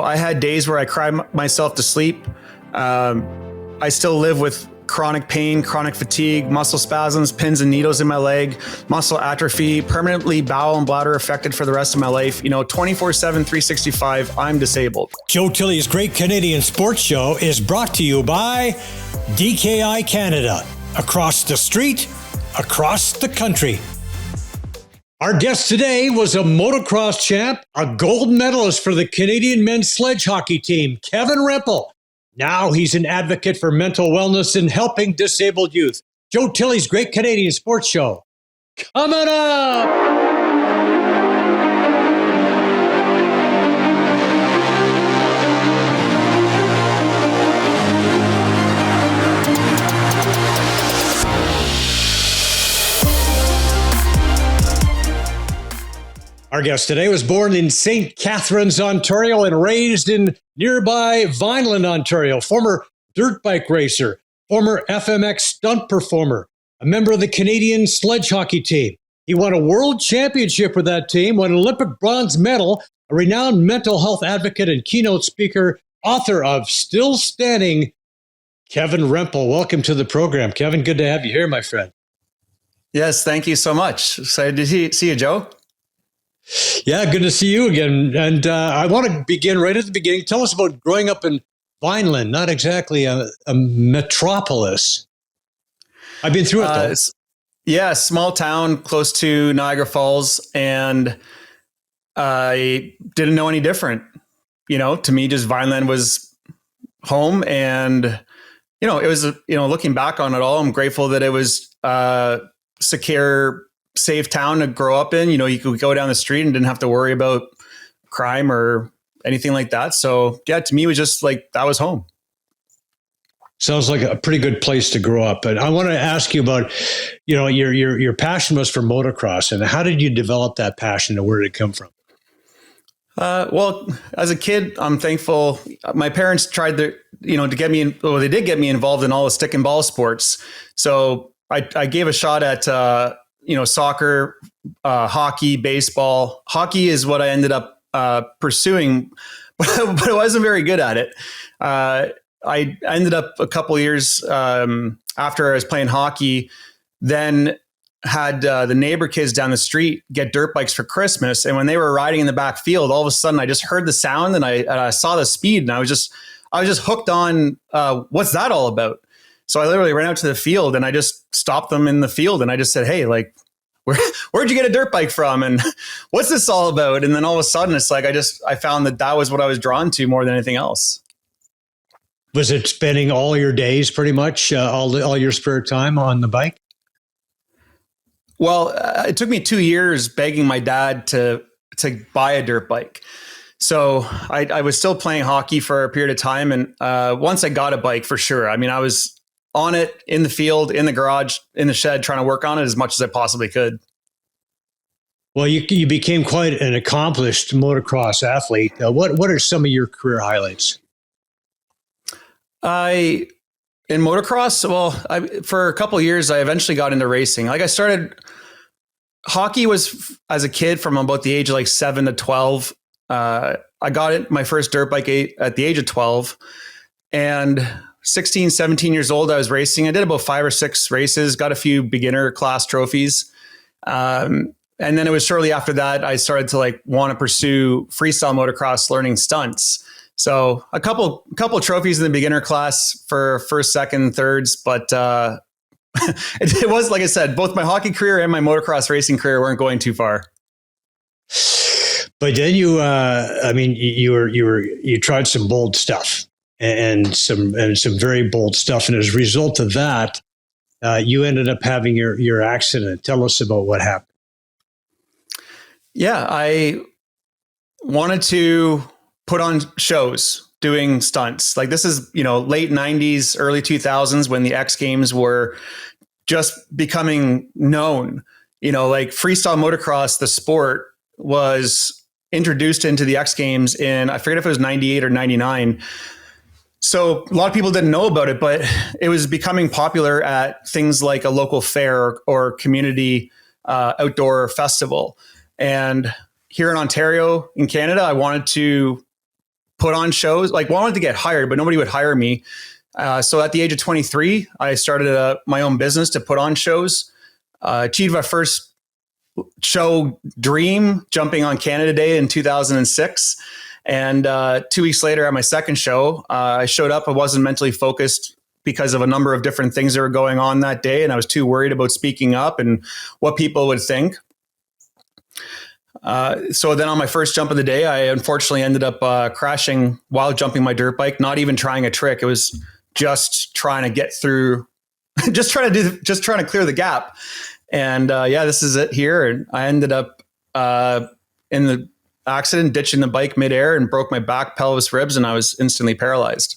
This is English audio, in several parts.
I had days where I cried myself to sleep. I still live with chronic pain, chronic fatigue, muscle spasms, pins and needles in my leg, muscle atrophy, permanently bowel and bladder affected for the rest of my life. 24/7, 365, I'm disabled. Joe Tilley's Great Canadian Sports Show is brought to you by DKI Canada. Across the street, across the country. Our guest today was a motocross champ, a gold medalist for the Canadian men's sledge hockey team, Kevin Rempel. Now he's an advocate for mental wellness and helping disabled youth. Joe Tilley's Great Canadian Sports Show. Coming up! Our guest today was born in St. Catharines, Ontario, and raised in nearby Vineland, Ontario. Former dirt bike racer, former FMX stunt performer, a member of the Canadian sledge hockey team. He won a world championship with that team, won an Olympic bronze medal, a renowned mental health advocate and keynote speaker, author of Still Standing, Kevin Rempel. Welcome to the program. Kevin, good to have you here, my friend. Yes, thank you so much. Excited to see you, Joe. Yeah, good to see you again. And I want to begin right at the beginning. Tell us about growing up in Vineland, not exactly a metropolis. I've been through it, though. Yeah, small town close to Niagara Falls, and I didn't know any different. To me, just Vineland was home, and, it was, looking back on it all, I'm grateful that it was secure, safe town to grow up in. You could go down the street and didn't have to worry about crime or anything like that. So yeah, to me, it was just like, that was home. Sounds like a pretty good place to grow up. And I want to ask you about, your passion was for motocross, and how did you develop that passion, and where did it come from? Well, as a kid, I'm thankful. My parents tried to get me they did get me involved in all the stick and ball sports. So I gave a shot at, soccer, hockey, baseball. Hockey is what I ended up pursuing, but I wasn't very good at it. I ended up a couple of years after I was playing hockey, then had the neighbor kids down the street get dirt bikes for Christmas. And when they were riding in the back field, all of a sudden I just heard the sound, and I saw the speed, and I was just hooked on what's that all about? So I literally ran out to the field, and I just stopped them in the field, and I just said, "Hey, like, where'd you get a dirt bike from? And what's this all about?" And then all of a sudden it's like, I found that was what I was drawn to more than anything else. Was it spending all your days pretty much, all your spare time on the bike? Well, it took me 2 years begging my dad to buy a dirt bike. So I was still playing hockey for a period of time. And once I got a bike, for sure, I mean, I was on it, in the field, in the garage, in the shed, trying to work on it as much as I possibly could. Well, you became quite an accomplished motocross athlete. What are some of your career highlights? In motocross, for a couple of years, I eventually got into racing. Like, I started hockey was as a kid from about the age of like 7 to 12. I got my first dirt bike at the age of 12, and 16, 17 years old, I was racing. I did about 5 or 6 races, got a few beginner class trophies. And then it was shortly after that, I started to want to pursue freestyle motocross, learning stunts. So a couple trophies in the beginner class for first, second, thirds. But it was, like I said, both my hockey career and my motocross racing career weren't going too far. But then you tried some bold stuff. And some very bold stuff. And as a result of that, you ended up having your accident. Tell us about what happened. Yeah, I wanted to put on shows doing stunts. Like, this is, late 90s, early 2000s, when the X Games were just becoming known. Freestyle motocross, the sport, was introduced into the X Games in, I forget if it was 98 or 99. So a lot of people didn't know about it, but it was becoming popular at things like a local fair or community outdoor festival. And here in Ontario, in Canada, I wanted to put on shows. Like, well, I wanted to get hired, but nobody would hire me. So at the age of 23, I started my own business to put on shows. Achieved my first show dream, jumping on Canada Day in 2006. And 2 weeks later at my second show, I showed up. I wasn't mentally focused because of a number of different things that were going on that day. And I was too worried about speaking up and what people would think. So then on my first jump of the day, I unfortunately ended up crashing while jumping my dirt bike, not even trying a trick. It was just trying to get through, just trying to clear the gap. And this is it here. And I ended up in the accident, ditching the bike midair and broke my back, pelvis, ribs, and I was instantly paralyzed.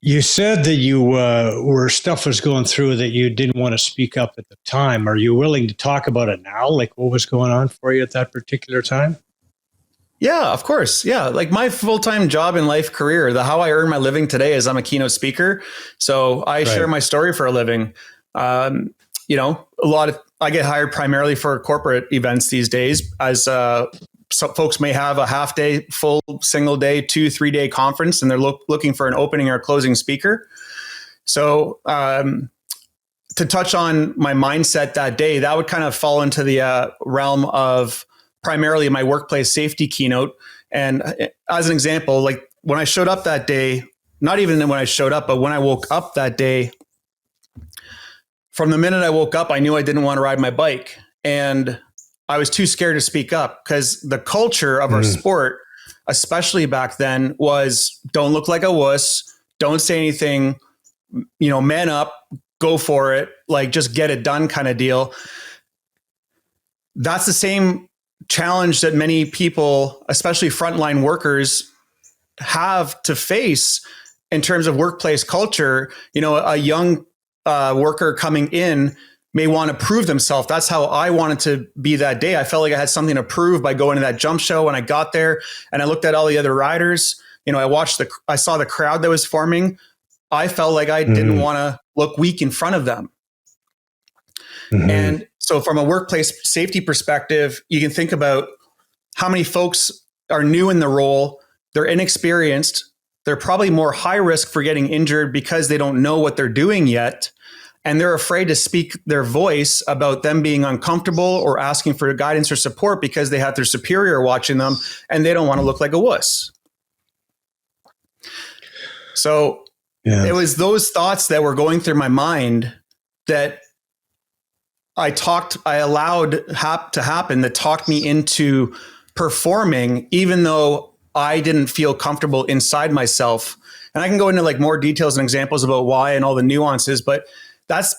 You said that you were stuff was going through that you didn't want to speak up at the time. Are you willing to talk about it now? Like what was going on for you at that particular time? Yeah, of course. Yeah. Like my full-time job in life career, how I earn my living today is I'm a keynote speaker. So I share my story for a living. I get hired primarily for corporate events these days, as some folks may have a half day, full single day, 2-3 day conference, and they're looking for an opening or a closing speaker. So to touch on my mindset that day, that would kind of fall into the realm of primarily my workplace safety keynote. And as an example, like when I showed up that day, not even when I showed up, but when I woke up that day, from the minute I woke up, I knew I didn't want to ride my bike. And I was too scared to speak up because the culture of our sport, especially back then, was don't look like a wuss, don't say anything, man up, go for it, like just get it done kind of deal. That's the same challenge that many people, especially frontline workers, have to face in terms of workplace culture. A young worker coming in may want to prove themselves. That's how I wanted to be that day. I felt like I had something to prove by going to that jump show. When I got there and I looked at all the other riders, I saw the crowd that was forming. I felt like I didn't want to look weak in front of them. And so from a workplace safety perspective, you can think about how many folks are new in the role. They're inexperienced. They're probably more high risk for getting injured because they don't know what they're doing yet. And they're afraid to speak their voice about them being uncomfortable or asking for guidance or support because they have their superior watching them and they don't want to look like a wuss. So it was those thoughts that were going through my mind that I allowed to happen, that talked me into performing, even though I didn't feel comfortable inside myself. And I can go into like more details and examples about why and all the nuances, but that's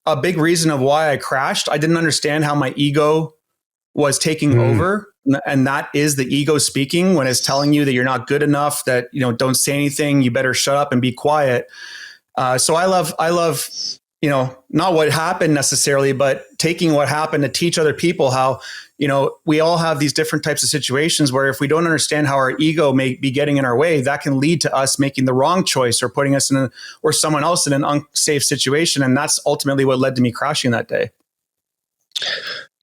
a big reason of why I crashed. I didn't understand how my ego was taking over. And that is the ego speaking when it's telling you that you're not good enough, that, don't say anything. You better shut up and be quiet. So I love, not what happened necessarily, but taking what happened to teach other people how, we all have these different types of situations where if we don't understand how our ego may be getting in our way, that can lead to us making the wrong choice or putting us or someone else in an unsafe situation. And that's ultimately what led to me crashing that day.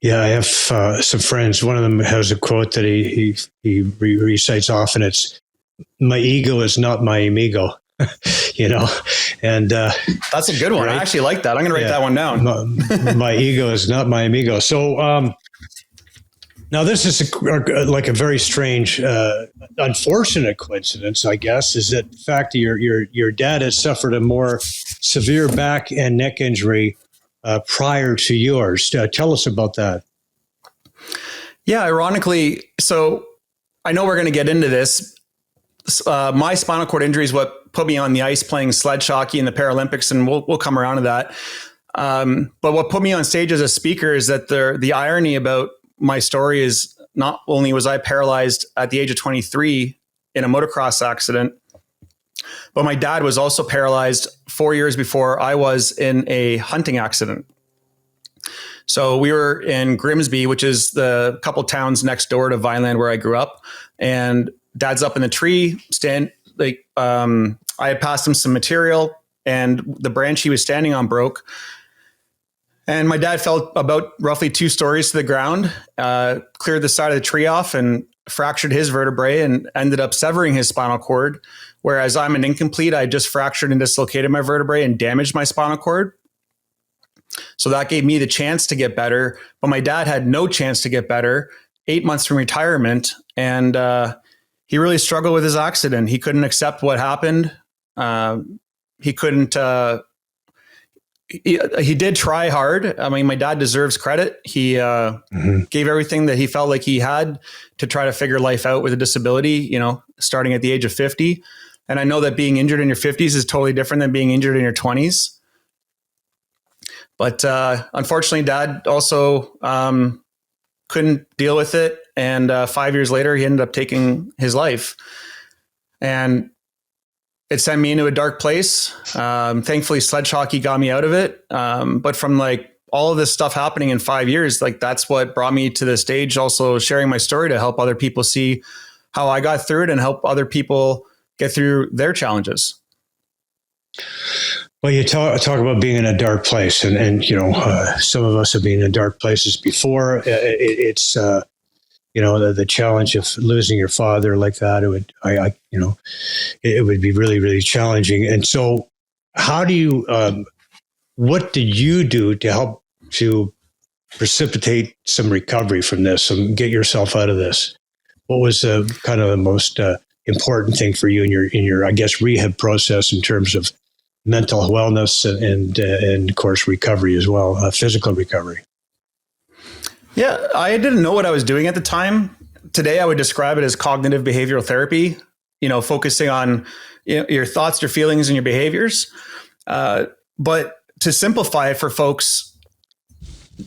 Yeah, I have some friends. One of them has a quote that he recites often. It's, "My ego is not my amigo." And that's a good one. Right? I actually like that. I'm going to write that one down. My ego is not my amigo. So now this is like a very strange, unfortunate coincidence, I guess, is that the fact that your dad had suffered a more severe back and neck injury prior to yours. Tell us about that. Yeah, ironically, so I know we're going to get into this. My spinal cord injury is what put me on the ice playing sledge hockey in the Paralympics, and we'll come around to that. But what put me on stage as a speaker is that the irony about my story is not only was I paralyzed at the age of 23 in a motocross accident, but my dad was also paralyzed 4 years before I was in a hunting accident. So we were in Grimsby, which is the couple towns next door to Vineland where I grew up, and Dad's up in the tree, I had passed him some material and the branch he was standing on broke. And my dad fell about roughly 2 stories to the ground, cleared the side of the tree off, and fractured his vertebrae and ended up severing his spinal cord. Whereas I'm an incomplete, I just fractured and dislocated my vertebrae and damaged my spinal cord. So that gave me the chance to get better. But my dad had no chance to get better, 8 months from retirement. And he really struggled with his accident. He couldn't accept what happened. He couldn't, he did try hard. I mean, my dad deserves credit. He gave everything that he felt like he had to try to figure life out with a disability, starting at the age of 50. And I know that being injured in your 50s is totally different than being injured in your 20s. But unfortunately, Dad also couldn't deal with it. And 5 years later, he ended up taking his life. And it sent me into a dark place. Thankfully, sledge hockey got me out of it. But from all of this stuff happening in 5 years, that's what brought me to the stage, also sharing my story to help other people see how I got through it and help other people get through their challenges. Well, you talk about being in a dark place, and some of us have been in dark places before. It's the challenge of losing your father like that. It would be really, really challenging. And so, how do you? What did you do to help to precipitate some recovery from this and get yourself out of this? What was kind of the most important thing for you in your I guess rehab process in terms of mental wellness and of course recovery as well, physical recovery? Yeah, I didn't know what I was doing at the time. Today, I would describe it as cognitive behavioral therapy, focusing on your thoughts, your feelings, and your behaviors. But to simplify it for folks,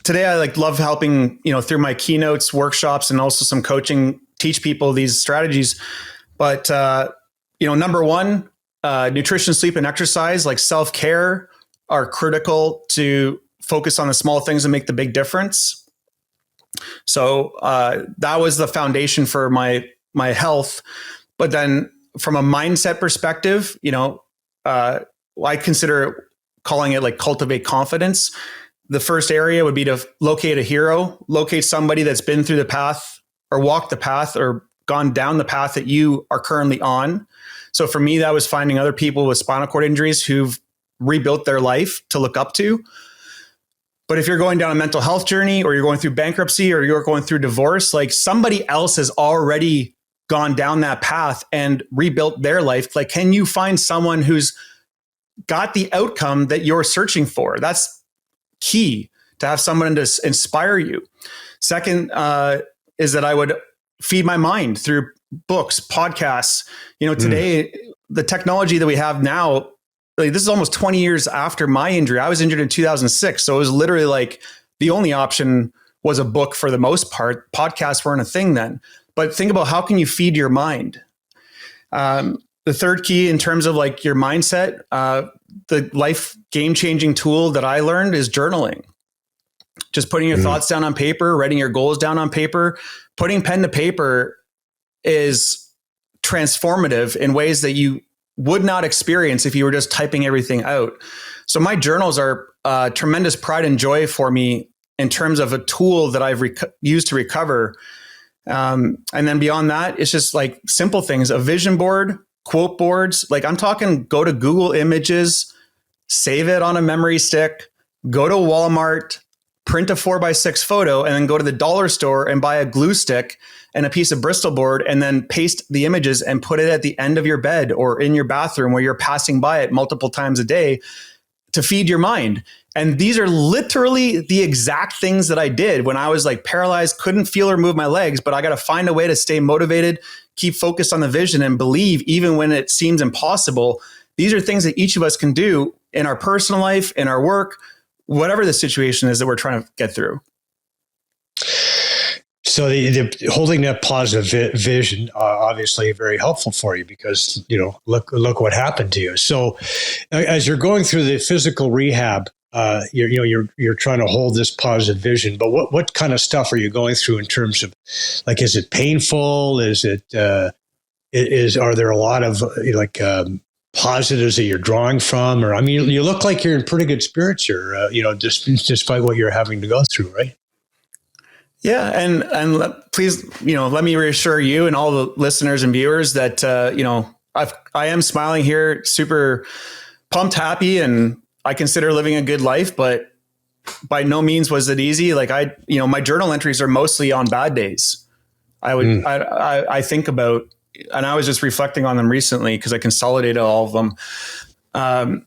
today I love helping, through my keynotes, workshops, and also some coaching, teach people these strategies. But, number one, nutrition, sleep, and exercise, like self-care, are critical to focus on the small things and make the big difference. So that was the foundation for my health. But then from a mindset perspective, I consider calling it cultivate confidence. The first area would be to locate a hero, locate somebody that's been through the path or walked the path or gone down the path that you are currently on. So for me, that was finding other people with spinal cord injuries who've rebuilt their life to look up to. But if you're going down a mental health journey, or you're going through bankruptcy, or you're going through divorce, somebody else has already gone down that path and rebuilt their life. Can you find someone who's got the outcome that you're searching for? That's key, to have someone to inspire you. Second is that I would feed my mind through books, podcasts. Today, the technology that we have now, this is almost 20 years after my injury. I was injured in 2006. So it was literally the only option was a book for the most part. Podcasts weren't a thing then. But think about how can you feed your mind? The third key in terms of your mindset, the life game-changing tool that I learned is journaling. Just putting your thoughts down on paper, writing your goals down on paper, putting pen to paper is transformative in ways that you would not experience if you were just typing everything out. So my journals are tremendous pride and joy for me in terms of a tool that I've used to recover. And then beyond that, it's just simple things, a vision board, quote boards. I'm talking, go to Google Images, save it on a memory stick, go to Walmart, print a 4x6 photo, and then go to the dollar store and buy a glue stick and a piece of Bristol board, and then paste the images and put it at the end of your bed or in your bathroom where you're passing by it multiple times a day to feed your mind. And these are literally the exact things that I did when I was paralyzed, couldn't feel or move my legs, but I got to find a way to stay motivated, keep focused on the vision, and believe even when it seems impossible. These are things that each of us can do in our personal life, in our work, whatever the situation is that we're trying to get through. So the holding that positive vision, obviously very helpful for you because, look what happened to you. So as you're going through the physical rehab, you're trying to hold this positive vision, but what kind of stuff are you going through in terms of is it painful? Are there a lot of positives that you're drawing from? Or, you look like you're in pretty good spirits here, despite what you're having to go through, right? Yeah. Please, let me reassure you and all the listeners and viewers that, I am smiling here, super pumped, happy, and I consider living a good life, but by no means was it easy. Like my journal entries are mostly on bad days. I think about, and I was just reflecting on them recently because I consolidated all of them. I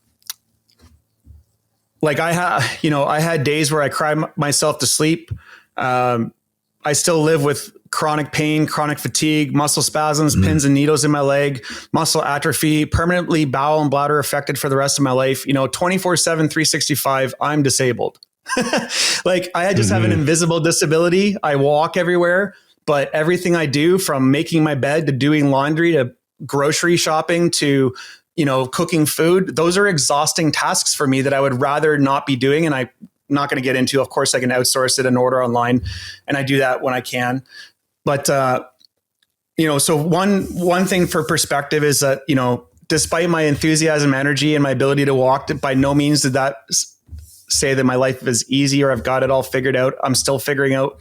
had days where I cried myself to sleep. I still live with chronic pain, chronic fatigue, muscle spasms, pins and needles in my leg, muscle atrophy, permanently bowel and bladder affected for the rest of my life. 24/7, 365, I'm disabled. Like I just have an invisible disability. I walk everywhere, but everything I do, from making my bed to doing laundry to grocery shopping to, cooking food, those are exhausting tasks for me that I would rather not be doing. And I'm not going to get into, of course I can outsource it and order online, and I do that when I can. But, so one thing for perspective is that, despite my enthusiasm, energy, and my ability to walk, by no means did that say that my life is easy or I've got it all figured out. I'm still figuring out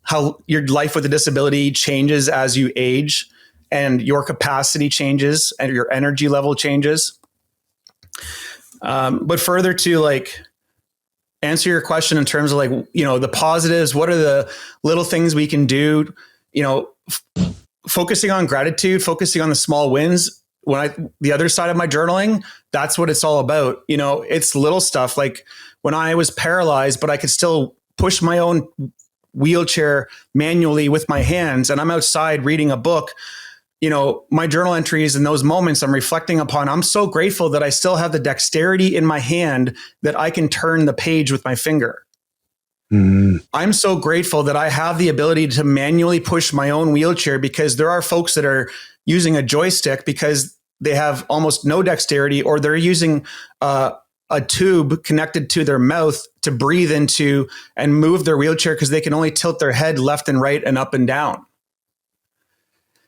how your life with a disability changes as you age and your capacity changes and your energy level changes. But further to answer your question in terms of the positives, what are the little things we can do, focusing on gratitude, focusing on the small wins. The other side of my journaling, that's what it's all about. It's little stuff. Like when I was paralyzed, but I could still push my own wheelchair manually with my hands, and I'm outside reading a book, my journal entries in those moments I'm reflecting upon, I'm so grateful that I still have the dexterity in my hand that I can turn the page with my finger. I'm so grateful that I have the ability to manually push my own wheelchair, because there are folks that are using a joystick because they have almost no dexterity, or they're using a tube connected to their mouth to breathe into and move their wheelchair because they can only tilt their head left and right and up and down.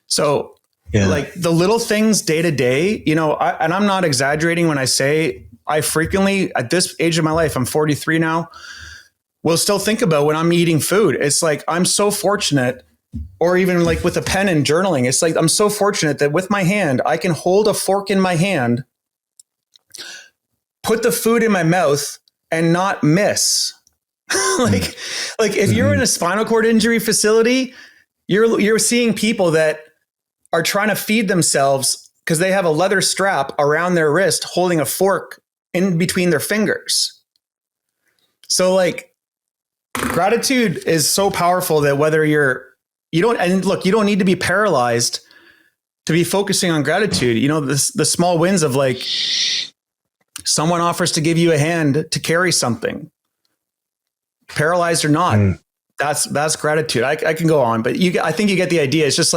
So the little things day to day, and I'm not exaggerating when I say I frequently, at this age of my life, I'm 43 now, will still think about when I'm eating food. It's like, I'm so fortunate, or even like with a pen and journaling, it's like, I'm so fortunate that with my hand, I can hold a fork in my hand, put the food in my mouth and not miss. like if you're in a spinal cord injury facility, you're seeing people that are trying to feed themselves because they have a leather strap around their wrist holding a fork in between their fingers. So gratitude is so powerful that whether you don't need to be paralyzed to be focusing on gratitude. The small wins of someone offers to give you a hand to carry something, paralyzed or not. That's gratitude. I can go on, but I think you get the idea. It's just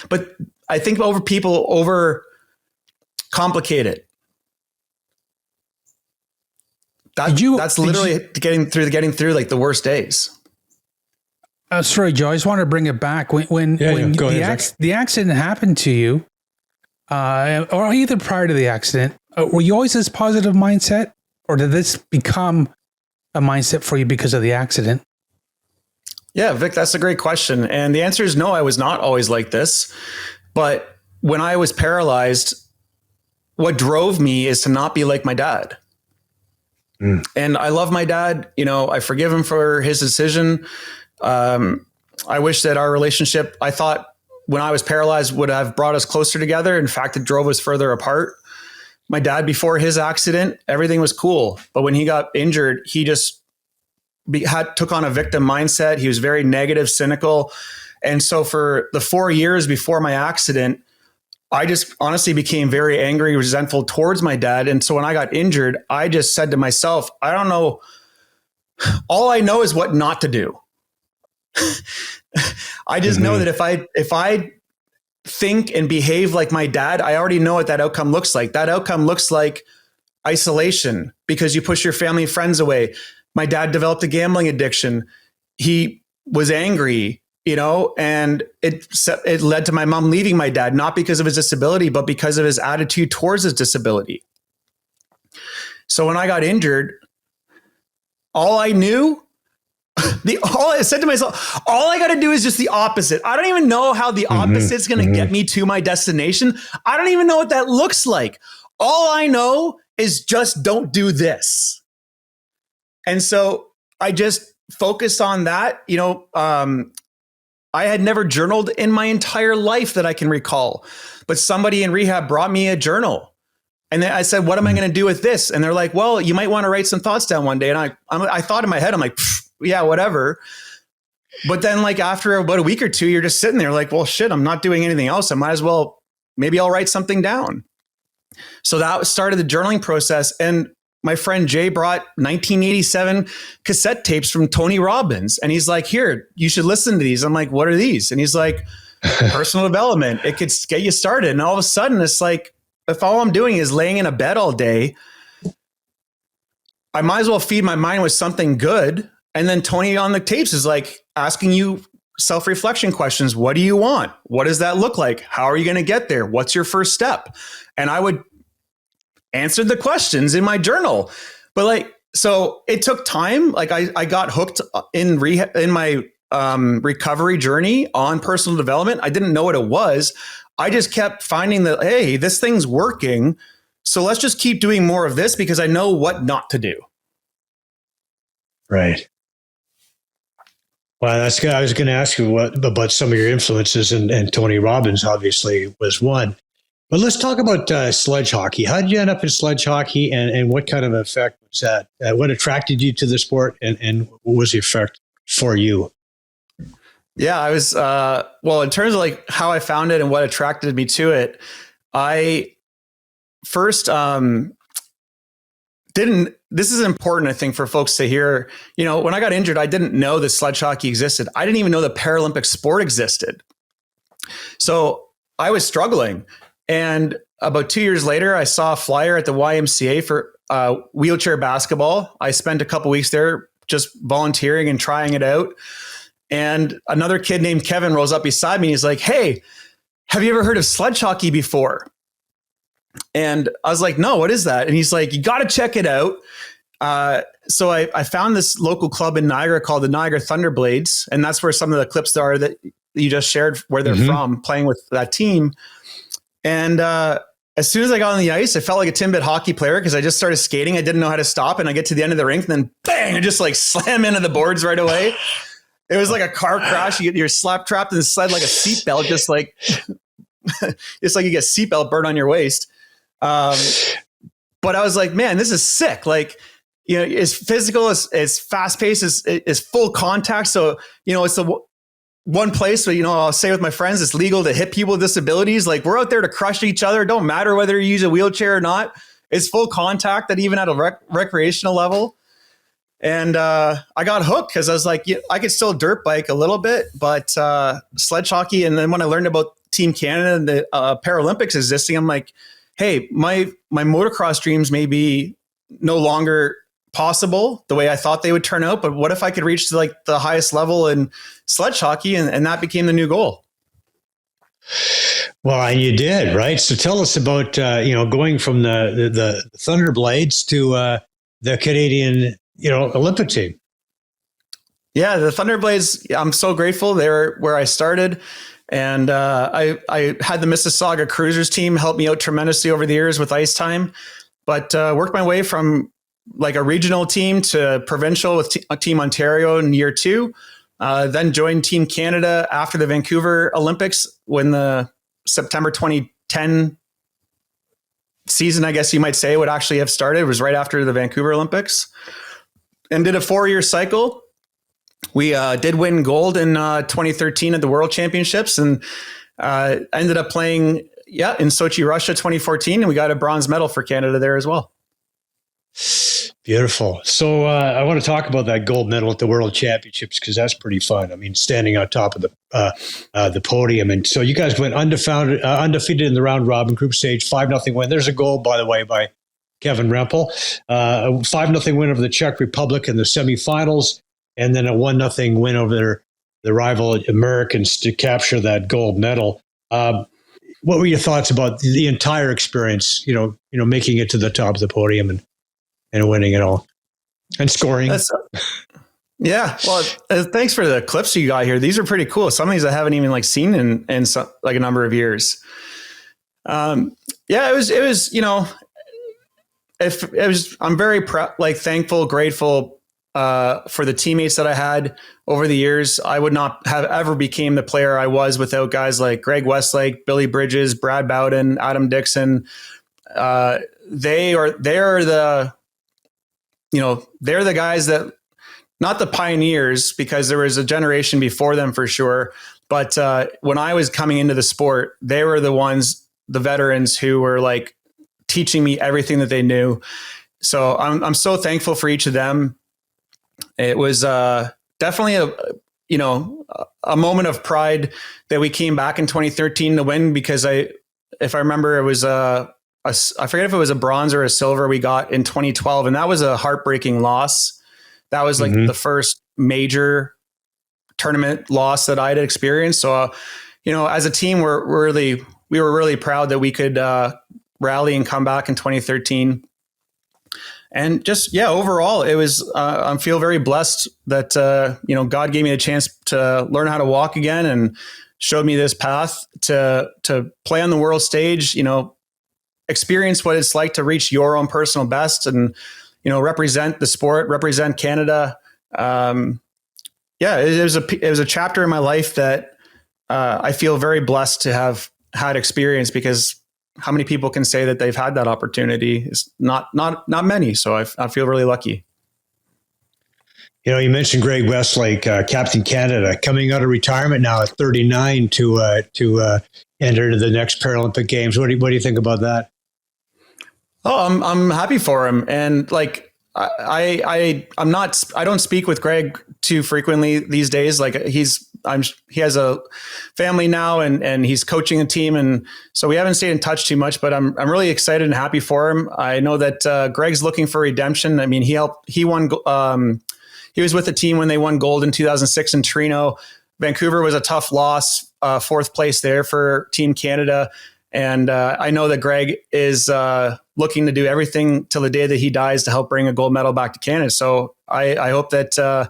but I think people over complicate it. That's literally getting through the worst days. Sorry, Joe. I just want to bring it back when the accident happened to you, or either prior to the accident. Were you always this positive mindset, or did this become a mindset for you because of the accident? Yeah, Vic, that's a great question. And the answer is no, I was not always like this. But when I was paralyzed, what drove me is to not be like my dad. And I love my dad. I forgive him for his decision. I wish that our relationship, I thought when I was paralyzed, would have brought us closer together. In fact, it drove us further apart. My dad, before his accident, everything was cool. But when he got injured, he just took on a victim mindset. He was very negative, cynical. And so for the 4 years before my accident, I just honestly became very angry, resentful towards my dad. And so when I got injured, I just said to myself, I don't know. All I know is what not to do. I just know that if I think and behave like my dad, I already know what that outcome looks like. That outcome looks like isolation because you push your family and friends away. My dad developed a gambling addiction. He was angry, and it led to my mom leaving my dad, not because of his disability, but because of his attitude towards his disability. So when I got injured, all I knew All I said to myself, all I got to do is just the opposite. I don't even know how the opposite is going to get me to my destination. I don't even know what that looks like. All I know is just don't do this. And so I just focused on that. I had never journaled in my entire life that I can recall, but somebody in rehab brought me a journal. And then I said, what am I going to do with this? And they're like, well, you might want to write some thoughts down one day. And I thought in my head, I'm like, yeah, whatever. But then like after about a week or two, you're just sitting there like, well, shit, I'm not doing anything else. I might as well, maybe I'll write something down. So that started the journaling process. And my friend Jay brought 1987 cassette tapes from Tony Robbins. And he's like, here, you should listen to these. I'm like, what are these? And he's like, personal development. It could get you started. And all of a sudden it's like, if all I'm doing is laying in a bed all day, I might as well feed my mind with something good. And then Tony on the tapes is like asking you self-reflection questions. What do you want? What does that look like? How are you going to get there? What's your first step? And I would answer the questions in my journal. But like, so it took time. Like I got hooked in my recovery journey on personal development. I didn't know what it was. I just kept finding that, hey, this thing's working. So let's just keep doing more of this because I know what not to do. Right. Well, that's good. I was going to ask you about some of your influences, and Tony Robbins obviously was one. But let's talk about sledge hockey. How did you end up in sledge hockey, and what kind of effect was that? What attracted you to the sport, and what was the effect for you? Yeah, I was, well, in terms of like how I found it and what attracted me to it, I first this is important, I think, for folks to hear. When I got injured, I didn't know that sledge hockey existed. I didn't even know the Paralympic sport existed. So I was struggling. And about 2 years later, I saw a flyer at the YMCA for wheelchair basketball. I spent a couple weeks there just volunteering and trying it out. And another kid named Kevin rolls up beside me. He's like, hey, have you ever heard of sledge hockey before? And I was like, no, what is that? And he's like, you got to check it out. So I found this local club in Niagara called the Niagara Thunderblades. And that's where some of the clips are that you just shared, where they're from, playing with that team. And as soon as I got on the ice, I felt like a Timbit hockey player because I just started skating. I didn't know how to stop. And I get to the end of the rink and then bang, I just like slam into the boards right away. It was like a car crash. You're slap trapped and sled like a seatbelt, just like it's like you get seatbelt burn on your waist. But I was like, man, this is sick. Like, it's physical, it's fast paced, it's full contact. So, it's the one place where, I'll say with my friends, it's legal to hit people with disabilities. Like, we're out there to crush each other. It don't matter whether you use a wheelchair or not. It's full contact, that even at a recreational level. And I got hooked because I was like, I could still dirt bike a little bit, but sledge hockey. And then when I learned about Team Canada and the Paralympics existing, I'm like, hey, my motocross dreams may be no longer possible the way I thought they would turn out. But what if I could reach to like the highest level in sledge hockey? And that became the new goal. Well, and you did, right? So tell us about, going from the Thunderblades to the Canadian Olympic team. Yeah, the Thunderblades, I'm so grateful. They were where I started. And I had the Mississauga Cruisers team help me out tremendously over the years with ice time, but worked my way from like a regional team to provincial with Team Ontario in year 2. Then joined Team Canada after the Vancouver Olympics when the September 2010 season, I guess you might say, would actually have started. It was right after the Vancouver Olympics. And did a 4-year cycle. We did win gold in 2013 at the World Championships, and ended up playing in Sochi, Russia 2014, and we got a bronze medal for Canada there as well. Beautiful. So I want to talk about that gold medal at the World Championships because that's pretty fun. I mean, standing on top of the podium, and so you guys went undefeated in the round robin group stage, 5-0 win. There's a goal, by the way, by Kevin Rempel. A 5-0 win over the Czech Republic in the semifinals, and then a 1-0 win over the rival Americans to capture that gold medal. What were your thoughts about the entire experience? Making it to the top of the podium and winning it all and scoring. Yeah. Well, thanks for the clips you got here. These are pretty cool. Some of these I haven't even like seen in some, like a number of years. Yeah, it was, you know, if it was, I'm very thankful, grateful, for the teammates that I had over the years. I would not have ever became the player I was without guys like Greg Westlake, Billy Bridges, Brad Bowden, Adam Dixon. They're the, you know, they're the guys that, not the pioneers, because there was a generation before them for sure. But when I was coming into the sport, they were the ones, the veterans who were like teaching me everything that they knew. So I'm so thankful for each of them. It was definitely a moment of pride that we came back in 2013 to win, because if I remember, it was I forget if it was a bronze or a silver we got in 2012, and that was a heartbreaking loss. That was like the first major tournament loss that I had experienced. So, you know, as a team, we were really proud that we could rally and come back in 2013. And just, yeah, overall, it was, I feel very blessed that, you know, God gave me a chance to learn how to walk again and showed me this path to play on the world stage, you know, experience what it's like to reach your own personal best and, you know, represent the sport, represent Canada. Yeah, it was a chapter in my life that I feel very blessed to have had experience, because how many people can say that they've had that opportunity? It's not many. So I feel really lucky. You know, you mentioned Greg Westlake, Captain Canada, coming out of retirement now at 39 to enter the next Paralympic Games. What do you think about that? Oh, I'm happy for him. And like, I don't speak with Greg too frequently these days. Like he has a family now and he's coaching a team. And so we haven't stayed in touch too much, but I'm really excited and happy for him. I know that Greg's looking for redemption. I mean, he won, he was with the team when they won gold in 2006 in Torino. Vancouver was a tough loss, fourth place there for Team Canada. And I know that Greg is looking to do everything till the day that he dies to help bring a gold medal back to Canada. So I hope that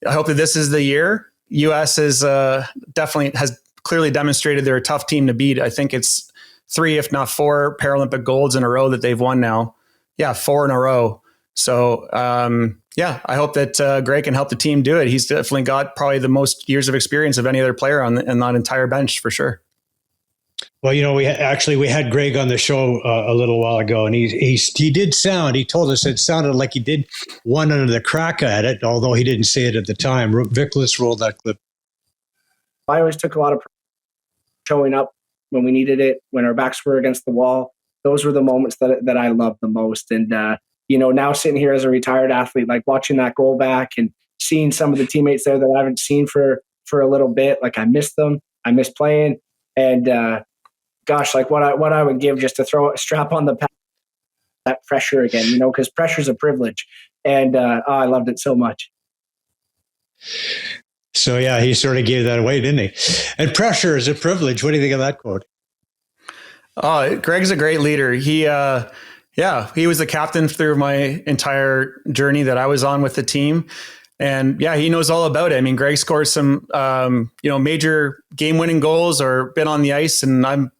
this is the year. U.S. is definitely has clearly demonstrated they're a tough team to beat. I think it's 3, if not 4 Paralympic golds in a row that they've won now. Yeah, 4 in a row. So yeah, I hope that Greg can help the team do it. He's definitely got probably the most years of experience of any other player on that entire bench for sure. Well, you know, we had Greg on the show a little while ago, and he did sound. He told us it sounded like he did one under the crack at it, although he didn't say it at the time. Vic, let's roll that clip. I always took a lot of showing up when we needed it, when our backs were against the wall. Those were the moments that I loved the most. And you know, now sitting here as a retired athlete, like watching that goal back and seeing some of the teammates there that I haven't seen for a little bit, like I miss them. I miss playing. And gosh, like what I would give just to throw a strap on the pack, that pressure again, you know, because pressure's a privilege. And I loved it so much. So yeah, he sort of gave that away, didn't he? And pressure is a privilege. What do you think of that quote? Oh, Greg's a great leader. He was the captain through my entire journey that I was on with the team. And yeah, he knows all about it. I mean, Greg scored some, major game-winning goals or been on the ice, and I'm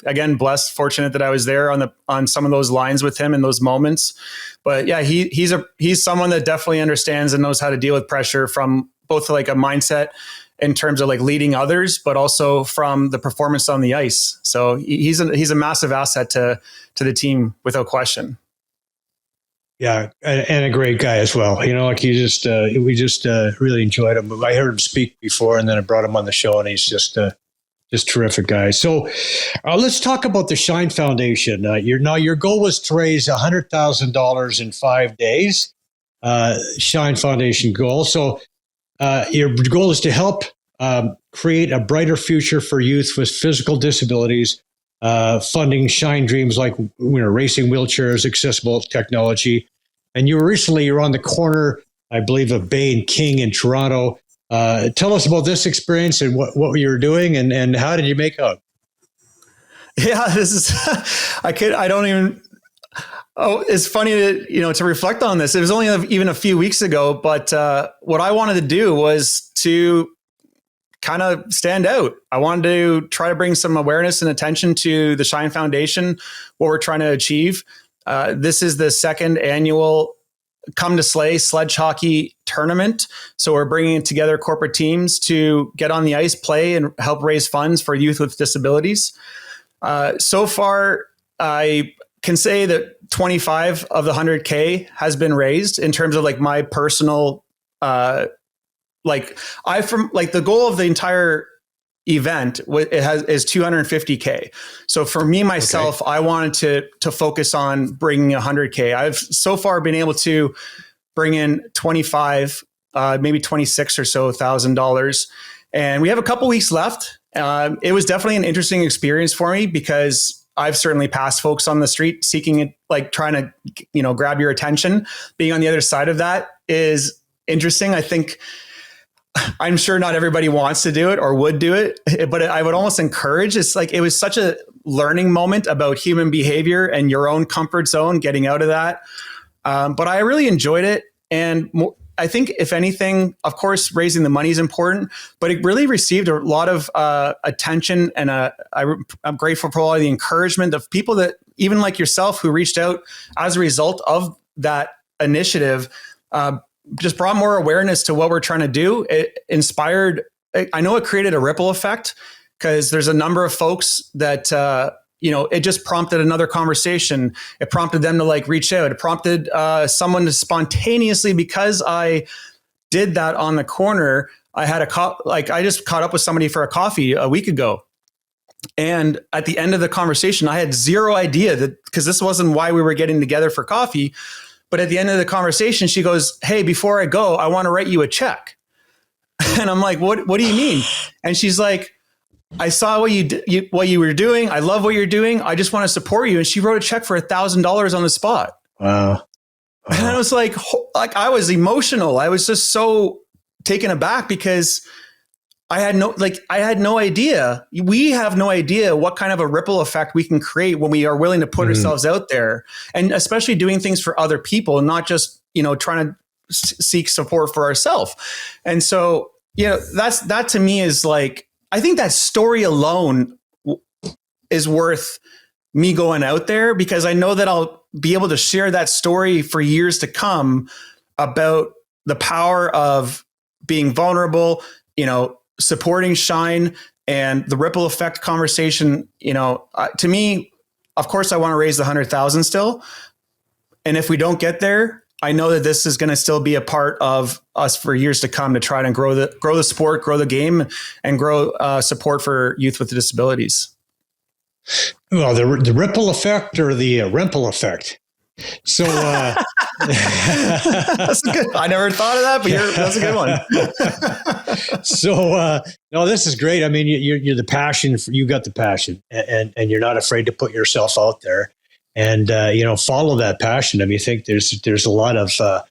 again fortunate that I was there on some of those lines with him in those moments. But yeah, he's someone that definitely understands and knows how to deal with pressure from both like a mindset in terms of like leading others, but also from the performance on the ice. So he's a massive asset to the team without question. Yeah, and a great guy as well. You know, like we just really enjoyed him. I heard him speak before, and then I brought him on the show, and he's just terrific guy. So let's talk about the Shine Foundation. Your goal was to raise $100,000 in 5 days. Shine Foundation goal. So your goal is to help create a brighter future for youth with physical disabilities. Funding Shine dreams like racing wheelchairs, accessible technology. And you're on the corner, I believe, of Bay and King in Toronto. Tell us about this experience and what you were doing and how did you make out? Yeah, this is Oh, it's funny to reflect on this. It was only even a few weeks ago, but what I wanted to do was to kind of stand out. I wanted to try to bring some awareness and attention to the Shine Foundation, what we're trying to achieve. This is the second annual Come to Slay Sledge Hockey Tournament. So we're bringing together corporate teams to get on the ice, play, and help raise funds for youth with disabilities. So far, I can say that 25 of the 100K has been raised in terms of like my personal, the goal of the entire event is 250K. So for me, myself, I wanted to focus on bringing 100K. I've so far been able to bring in 25, maybe 26 or so $1,000. And we have a couple weeks left. It was definitely an interesting experience for me because I've certainly passed folks on the street seeking it, like trying to, grab your attention. Being on the other side of that is interesting. I'm sure not everybody wants to do it or would do it, but I would almost encourage. It's like, it was such a learning moment about human behavior and your own comfort zone, getting out of that. But I really enjoyed it. And I think if anything, of course, raising the money is important, but it really received a lot of attention. And I'm grateful for all of the encouragement of people that, even like yourself, who reached out as a result of that initiative, just brought more awareness to what we're trying to do. It inspired, I know it created a ripple effect because there's a number of folks that, it just prompted another conversation. It prompted them to reach out. It prompted someone to spontaneously, because I did that on the corner. I had I just caught up with somebody for a coffee a week ago. And at the end of the conversation, I had zero idea that, because this wasn't why we were getting together for coffee. But at the end of the conversation, she goes, "Hey, before I go, I want to write you a check." And I'm like, what do you mean? And she's like, "I saw what you were doing. I love what you're doing. I just want to support you." And she wrote a check for $1,000 on the spot. Wow. And I was like, I was emotional. I was just so taken aback because I had no idea. We have no idea what kind of a ripple effect we can create when we are willing to put ourselves out there, and especially doing things for other people, not just, trying to seek support for ourselves. And so, that to me is like, I think that story alone is worth me going out there, because I know that I'll be able to share that story for years to come about the power of being vulnerable, supporting Shine, and the ripple effect conversation. To me, of course, I want to raise the 100,000 still. And if we don't get there, I know that this is going to still be a part of us for years to come, to try and grow the sport, grow the game, and grow support for youth with disabilities. Well, the ripple effect or the Rempel effect. So that's good. I never thought of that, but that's a good one. So no, this is great. I mean, you're the passion. You got the passion, and you're not afraid to put yourself out there, and follow that passion. I mean, I think there's a lot of a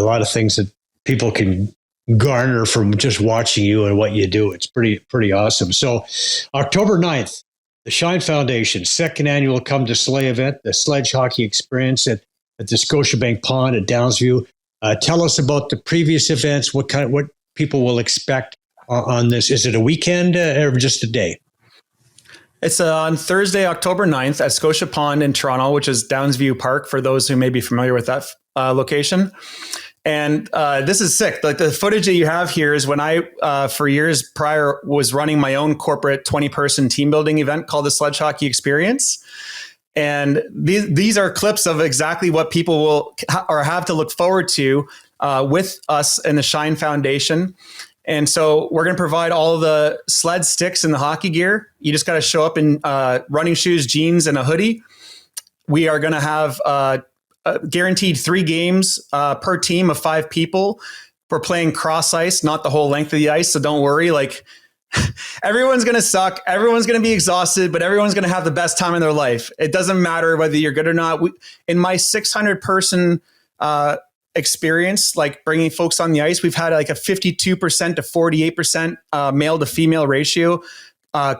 lot of things that people can garner from just watching you and what you do. It's pretty awesome. So October 9th. The Shine Foundation, second annual Come to Slay event, the Sledge Hockey Experience at the Scotiabank Pond at Downsview. Tell us about the previous events. What people will expect on this? Is it a weekend or just a day? It's on Thursday, October 9th at Scotia Pond in Toronto, which is Downsview Park, for those who may be familiar with that location. And this is sick. Like, the footage that you have here is when I, for years prior, was running my own corporate 20-person team building event called the Sledge Hockey Experience. And these are clips of exactly what people will have to look forward to with us and the Shine Foundation. And so we're going to provide all the sled sticks and the hockey gear. You just got to show up in running shoes, jeans, and a hoodie. We are going to have guaranteed 3 games per team of 5 people. We're playing cross ice, not the whole length of the ice. So don't worry. Everyone's going to suck. Everyone's going to be exhausted, but everyone's going to have the best time in their life. It doesn't matter whether you're good or not. In my 600 person experience, bringing folks on the ice, we've had a 52% to 48% male to female ratio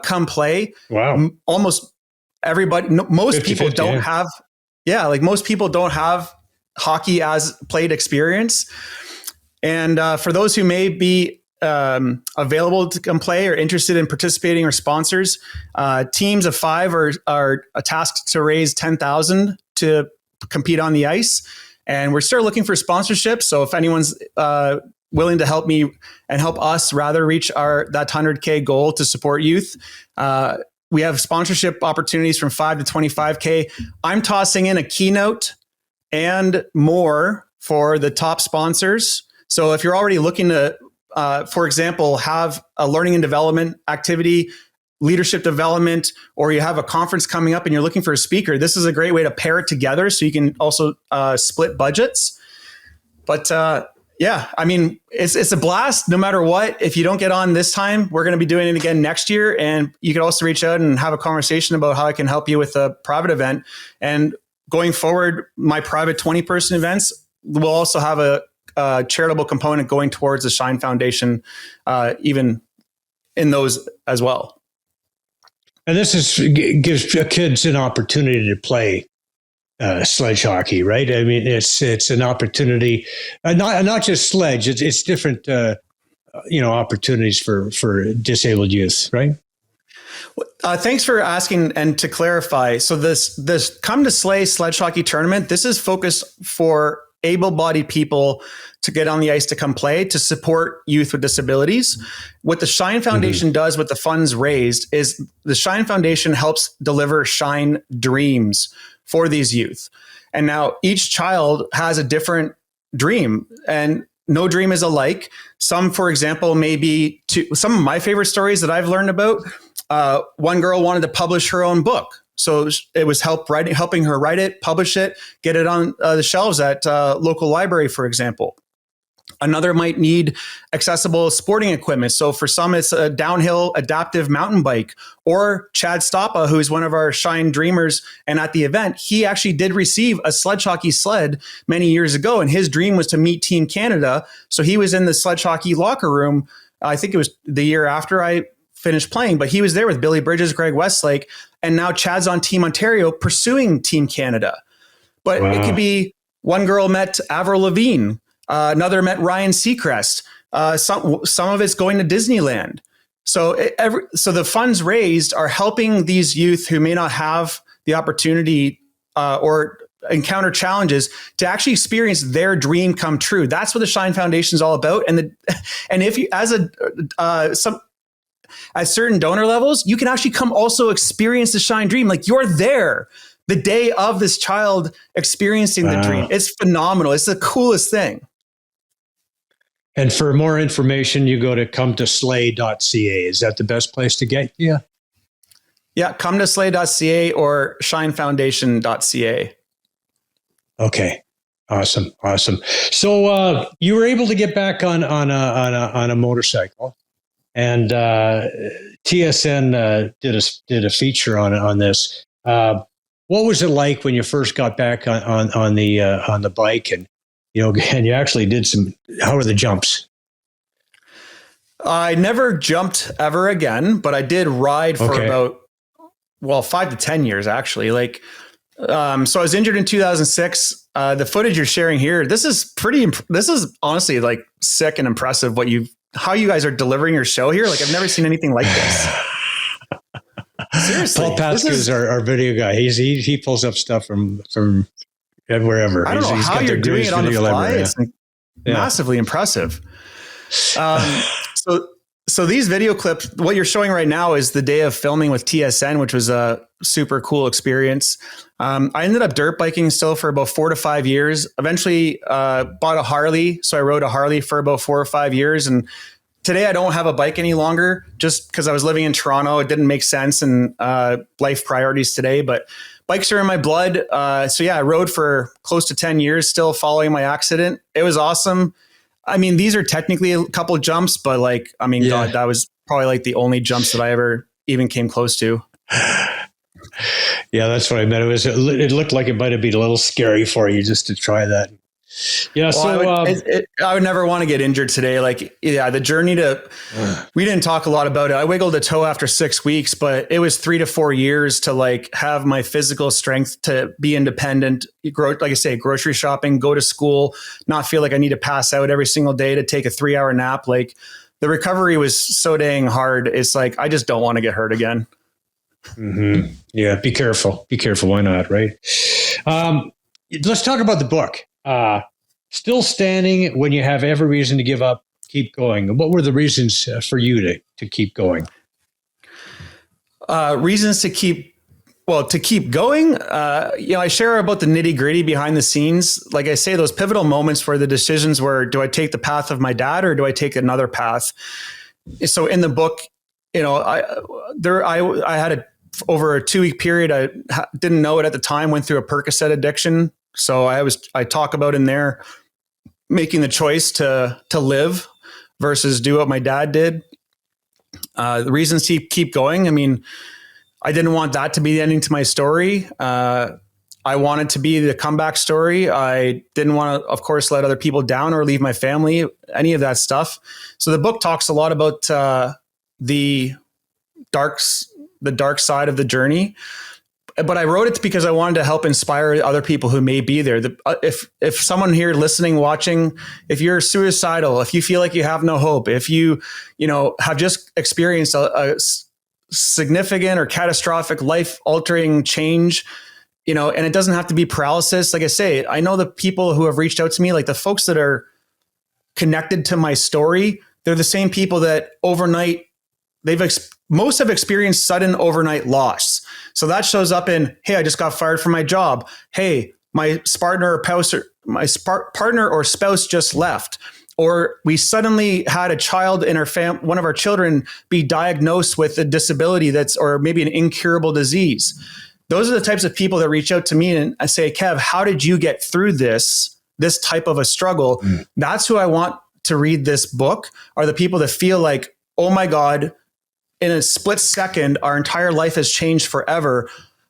come play. Wow. Almost everybody, most people don't have yeah, like most people don't have hockey as played experience. And for those who may be available to come play or interested in participating or sponsors, teams of 5 are tasked to raise $10,000 to compete on the ice. And we're still looking for sponsorships. So if anyone's willing to help me and help us rather reach that 100K goal to support youth, we have sponsorship opportunities from 5 to 25K. I'm tossing in a keynote and more for the top sponsors. So if you're already looking to, for example, have a learning and development activity, leadership development, or you have a conference coming up and you're looking for a speaker, this is a great way to pair it together so you can also split budgets. But yeah, I mean, it's a blast no matter what. If you don't get on this time, we're going to be doing it again next year. And you can also reach out and have a conversation about how I can help you with a private event. And going forward, my private 20-person events will also have a charitable component going towards the Shine Foundation, even in those as well. And this gives kids an opportunity to play sledge hockey, right? I mean, it's an opportunity, not just sledge. It's different, opportunities for disabled youth, right? Thanks for asking. And to clarify, so this Come to Slay sledge hockey tournament, this is focused for able-bodied people to get on the ice to come play, to support youth with disabilities. What the Shine Foundation does with the funds raised is the Shine Foundation helps deliver Shine dreams for these youth. And now each child has a different dream, and no dream is alike. Some, for example, may be some of my favorite stories that I've learned about. One girl wanted to publish her own book. So it was helping her write it, publish it, get it on the shelves at local library, for example. Another might need accessible sporting equipment. So for some, it's a downhill adaptive mountain bike. Or Chad Stoppa, who is one of our Shine Dreamers, and at the event, he actually did receive a sledge hockey sled many years ago, and his dream was to meet Team Canada. So he was in the sledge hockey locker room. I think it was the year after I finished playing, but he was there with Billy Bridges, Greg Westlake, and now Chad's on Team Ontario pursuing Team Canada. But It could be one girl met Avril Lavigne, another met Ryan Seacrest. Some of it's going to Disneyland. So the funds raised are helping these youth who may not have the opportunity or encounter challenges to actually experience their dream come true. That's what the Shine Foundation is all about. And if you, at certain donor levels, you can actually come also experience the Shine Dream. Like, you're there the day of this child experiencing the dream. It's phenomenal. It's the coolest thing. And for more information, you go to cometoslay.ca. Is that the best place to get you? Yeah, cometoslay.ca or shinefoundation.ca. Okay. Awesome. So you were able to get back on a motorcycle. And TSN did a feature on this. What was it like when you first got back on the bike, and and you actually did some? How were the jumps? I never jumped ever again, but I did ride for about 5 to 10 years actually. Like, so I was injured in 2006. The footage you're sharing here, this is honestly like sick and impressive. How you guys are delivering your show here. Like, I've never seen anything like this. Seriously. Paul Patzka is our video guy. He pulls up stuff from wherever. I don't know how you're doing it on the fly. It's massively impressive. So these video clips, what you're showing right now is the day of filming with TSN, which was a super cool experience. I ended up dirt biking still for about 4 to 5 years. Eventually bought a Harley. So I rode a Harley for about 4 or 5 years. And today I don't have a bike any longer just because I was living in Toronto. It didn't make sense and life priorities today, but bikes are in my blood. So yeah, I rode for close to 10 years, still following my accident. It was awesome. I mean, these are technically a couple jumps, but God, that was probably like the only jumps that I ever even came close to. Yeah, that's what I meant. It looked like it might have been a little scary for you just to try that. Yeah. Well, I would never want to get injured today. Like, yeah, the journey we didn't talk a lot about it. I wiggled a toe after 6 weeks, but it was 3 to 4 years to like have my physical strength to be independent, like I say, grocery shopping, go to school, not feel like I need to pass out every single day to take a 3-hour nap. Like the recovery was so dang hard. It's like, I just don't want to get hurt again. Mm-hmm. Yeah. Be careful. Be careful. Why not? Right. Let's talk about the book. Still standing when you have every reason to give up, keep going. What were the reasons for you to keep going? Reasons to keep going. I share about the nitty gritty behind the scenes. Like I say, those pivotal moments where the decisions were, do I take the path of my dad or do I take another path? So in the book, I had over a 2-week period. I didn't know it at the time, went through a Percocet addiction. So I talk about in there making the choice to live versus do what my dad did. The reasons to keep going. I mean, I didn't want that to be the ending to my story. I wanted to be the comeback story. I didn't want to, of course, let other people down or leave my family, any of that stuff. So the book talks a lot about the dark side of the journey. But I wrote it because I wanted to help inspire other people who may be there. If someone here listening, watching, if you're suicidal, if you feel like you have no hope, if you have just experienced a significant or catastrophic life-altering change, and it doesn't have to be paralysis. Like I say, I know the people who have reached out to me, like the folks that are connected to my story, they're the same people that overnight most have experienced sudden overnight loss. So that shows up in, hey, I just got fired from my job. Hey, my partner or spouse just left. Or we suddenly had a child in our one of our children be diagnosed with a disability or maybe an incurable disease. Those are the types of people that reach out to me and I say, Kev, how did you get through this type of a struggle? That's who I want to read this book, are the people that feel like, oh my God, in a split second, our entire life has changed forever.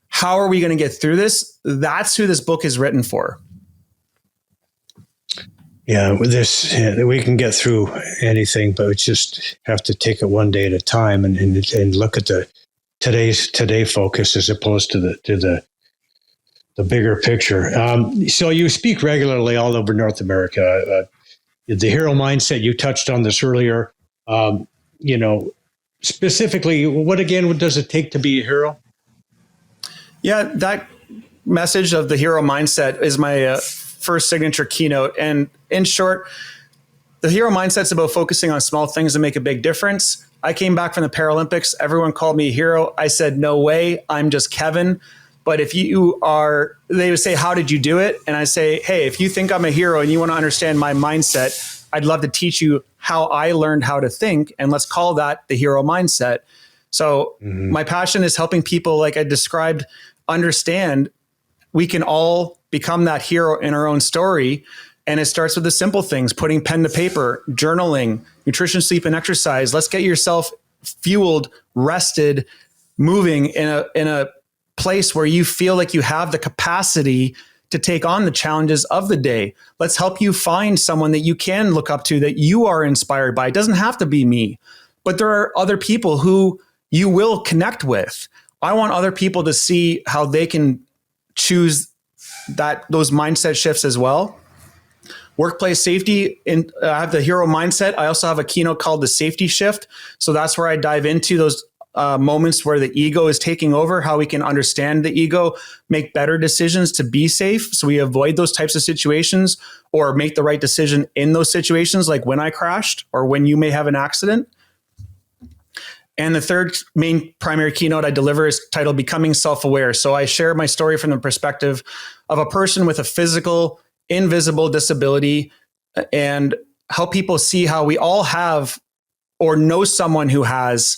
How are we going to get through this? That's who this book is written for. Yeah, with this, we can get through anything, but we just have to take it one day at a time and look at the today focus as opposed to the bigger picture. So you speak regularly all over North America. The hero mindset, you touched on this earlier. Specifically, what does it take to be a hero? Yeah, that message of the hero mindset is my first signature keynote. And in short, the hero mindset is about focusing on small things that make a big difference. I came back from the Paralympics. Everyone called me a hero. I said, no way, I'm just Kevin. But if you are, they would say, how did you do it? And I say, hey, if you think I'm a hero and you want to understand my mindset, I'd love to teach you how I learned how to think. And let's call that the hero mindset. So my passion is helping people, like I described, understand we can all become that hero in our own story. And it starts with the simple things, putting pen to paper, journaling, nutrition, sleep, and exercise. Let's get yourself fueled, rested, moving in a place where you feel like you have the capacity to take on the challenges of the day. Let's help you find someone that you can look up to, that you are inspired by. It doesn't have to be me, but there are other people who you will connect with. I want other people to see how they can choose those mindset shifts as well. Workplace safety, I have the hero mindset. I also have a keynote called the safety shift. So that's where I dive into those moments where the ego is taking over, how we can understand the ego, make better decisions to be safe so we avoid those types of situations, or make the right decision in those situations, like when I crashed or when you may have an accident. And the third main primary keynote I deliver is titled Becoming Self-Aware. So I share my story from the perspective of a person with a physical, invisible disability and help people see how we all have or know someone who has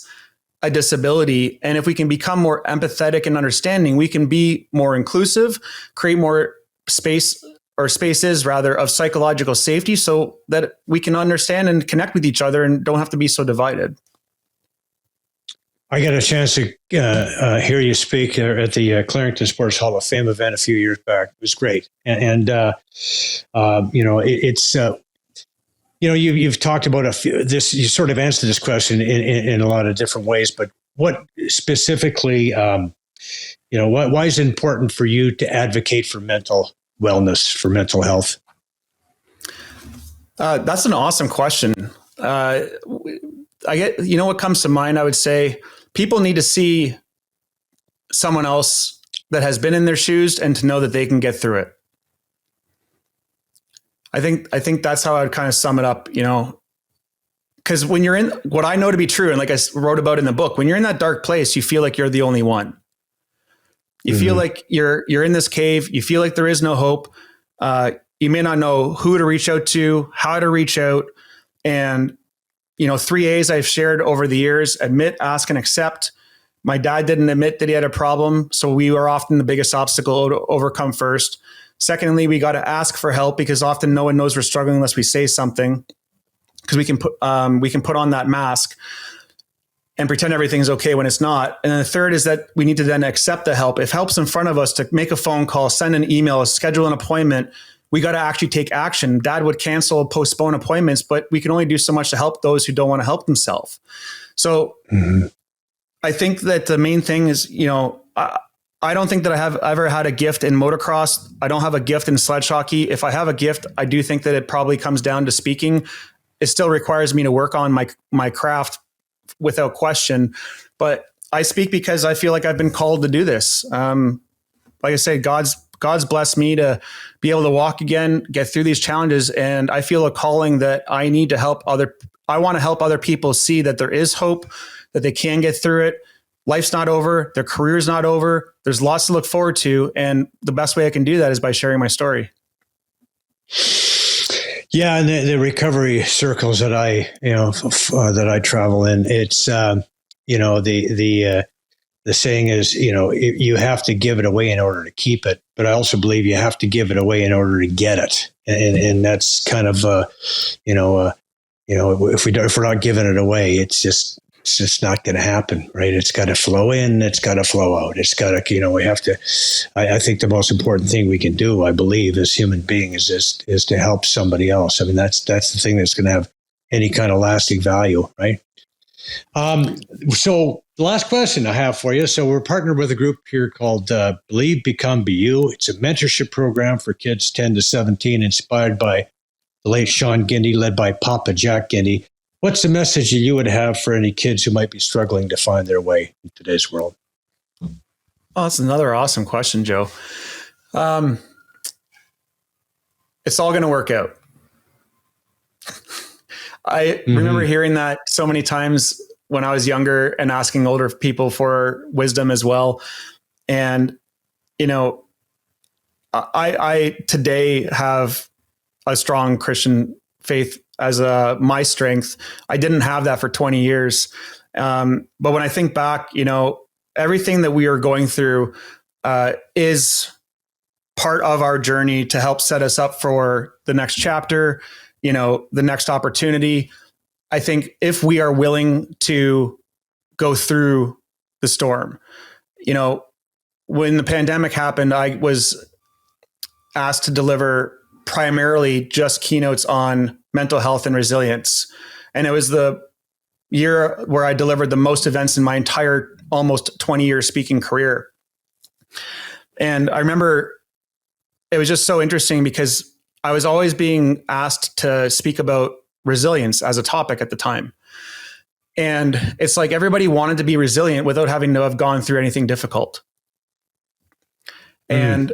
a disability. And if we can become more empathetic and understanding, we can be more inclusive, create more spaces of psychological safety so that we can understand and connect with each other and don't have to be so divided. I got a chance to hear you speak at the Clarington Sports Hall of Fame event a few years back. It was great, and it's you've talked about this. You sort of answered this question in a lot of different ways, but what specifically, why is it important for you to advocate for mental wellness, for mental health? That's an awesome question. I get, what comes to mind, I would say people need to see someone else that has been in their shoes and to know that they can get through it. I think that's how I would kind of sum it up, because when you're in what I know to be true, and like I wrote about in the book, when you're in that dark place, you feel like you're the only one. You feel like you're in this cave. You feel like there is no hope. You may not know who to reach out to, how to reach out. And, 3 A's I've shared over the years: admit, ask, and accept. My dad didn't admit that he had a problem, so we were often the biggest obstacle to overcome first. Secondly, we got to ask for help, because often no one knows we're struggling unless we say something, because we can put on that mask and pretend everything's okay when it's not. And then the third is that we need to then accept the help. If help's in front of us, to make a phone call, send an email, schedule an appointment, we got to actually take action. Dad would cancel, postpone appointments, but we can only do so much to help those who don't want to help themselves. So I think that the main thing is, I don't think that I have ever had a gift in motocross. I don't have a gift in sledge hockey. If I have a gift, I do think that it probably comes down to speaking. It still requires me to work on my craft without question, but I speak because I feel like I've been called to do this. Like I say, God's blessed me to be able to walk again, get through these challenges. And I feel a calling that I need to I want to help other people see that there is hope, that they can get through it. Life's not over. Their career's not over. There's lots to look forward to. And the best way I can do that is by sharing my story. Yeah. And the recovery circles that I travel in, it's, the saying is, you have to give it away in order to keep it. But I also believe you have to give it away in order to get it. And that's kind of, if we're not giving it away, it's just not going to happen, right? It's got to flow in, it's got to flow out. It's got to, we have to, I think the most important thing we can do, I believe, as human beings is to help somebody else. I mean, that's the thing that's going to have any kind of lasting value, right? So the last question I have for you. So we're partnered with a group here called Believe, Become, Be You. It's a mentorship program for kids 10 to 17, inspired by the late Sean Gindy, led by Papa Jack Gindy. What's the message that you would have for any kids who might be struggling to find their way in today's world? Oh, that's another awesome question, Joe. It's all going to work out. I remember hearing that so many times when I was younger and asking older people for wisdom as well. And, I today have a strong Christian faith as my strength. I didn't have that for 20 years. But when I think back, everything that we are going through is part of our journey to help set us up for the next chapter, the next opportunity. I think if we are willing to go through the storm, when the pandemic happened, I was asked to deliver primarily just keynotes on mental health and resilience. And it was the year where I delivered the most events in my entire almost 20-year speaking career. And I remember it was just so interesting because I was always being asked to speak about resilience as a topic at the time. And it's like everybody wanted to be resilient without having to have gone through anything difficult. And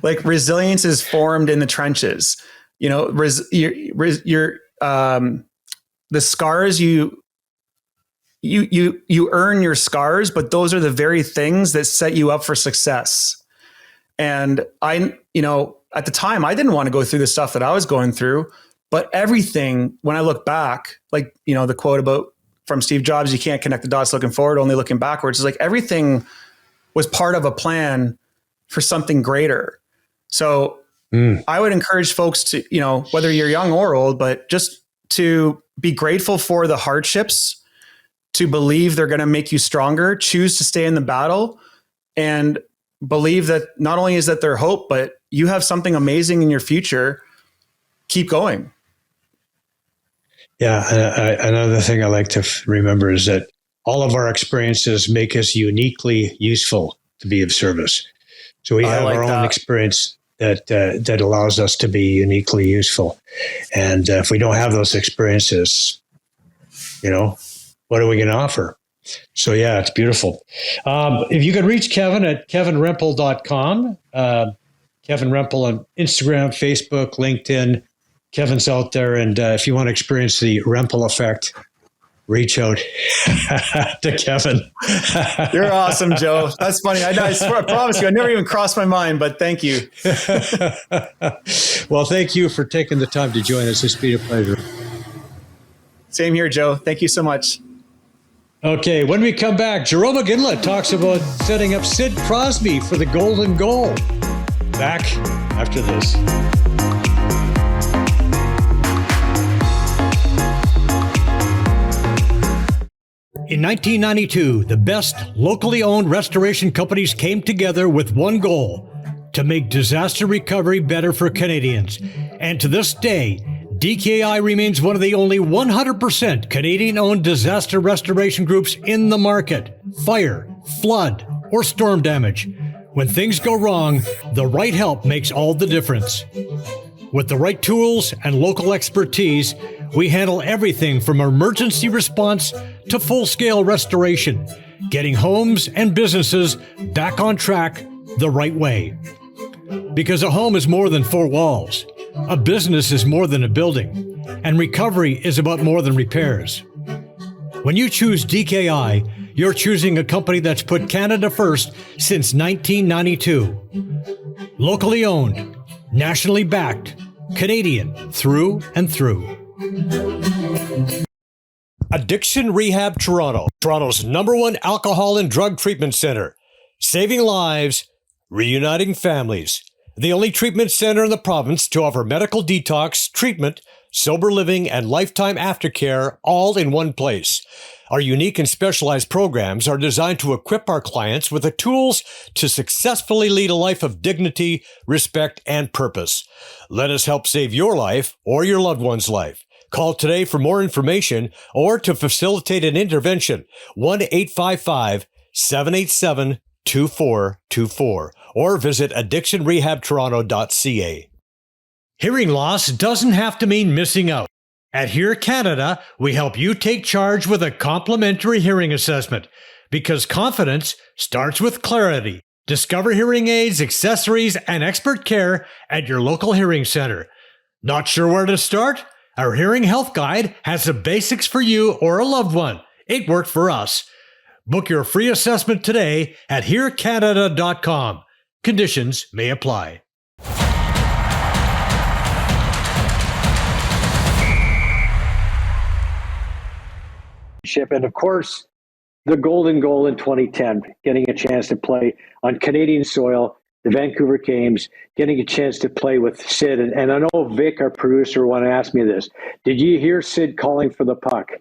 like resilience is formed in the trenches. The scars you earn your scars, but those are the very things that set you up for success. And at the time, I didn't want to go through the stuff that I was going through, but everything, when I look back, like, the quote from Steve Jobs, you can't connect the dots looking forward, only looking backwards. It's like everything was part of a plan for something greater. So I would encourage folks to, whether you're young or old, but just to be grateful for the hardships to believe they're going to make you stronger, choose to stay in the battle, and believe that not only is that their hope, but you have something amazing in your future. Keep going. Yeah. Another thing I like to remember is that all of our experiences make us uniquely useful to be of service. So we have our own experience that allows us to be uniquely useful. And if we don't have those experiences, what are we going to offer? So yeah, it's beautiful. If you could reach Kevin at kevinrempel.com, Kevin Rempel on Instagram, Facebook, LinkedIn. Kevin's out there. And if you want to experience the Rempel effect, reach out to Kevin. You're awesome, Joe. That's funny. I swear, I promise you, I never even crossed my mind, but thank you. Well, thank you for taking the time to join us. It's been a pleasure. Same here, Joe. Thank you so much. Okay, when we come back, Jerome McGinley talks about setting up Sid Crosby for the golden goal. Back after this. In 1992, the best locally owned restoration companies came together with one goal: to make disaster recovery better for Canadians. And to this day, DKI remains one of the only 100% Canadian-owned disaster restoration groups in the market. Fire, flood, or storm damage. When things go wrong, the right help makes all the difference. With the right tools and local expertise, we handle everything from emergency response to full-scale restoration, getting homes and businesses back on track the right way. Because a home is more than four walls, a business is more than a building, and recovery is about more than repairs. When you choose DKI, you're choosing a company that's put Canada first since 1992. Locally owned, nationally backed, Canadian through and through. Addiction Rehab Toronto, Toronto's #1 alcohol and drug treatment center. Saving lives, reuniting families. The only treatment center in the province to offer medical detox, treatment, sober living, and lifetime aftercare all in one place. Our unique and specialized programs are designed to equip our clients with the tools to successfully lead a life of dignity, respect, and purpose. Let us help save your life or your loved one's life. Call today for more information or to facilitate an intervention. 1-855-787-2424 or visit addictionrehabtoronto.ca. Hearing loss doesn't have to mean missing out. At Hear Canada, we help you take charge with a complimentary hearing assessment because confidence starts with clarity. Discover hearing aids, accessories, and expert care at your local hearing center. Not sure where to start? Our Hearing Health Guide has the basics for you or a loved one. It worked for us. Book your free assessment today at hearcanada.com. Conditions may apply. And of course, the golden goal in 2010, getting a chance to play on Canadian soil, the Vancouver Canucks, getting a chance to play with Sid. And I know Vic, our producer, want to ask me this. Did you hear Sid calling for the puck?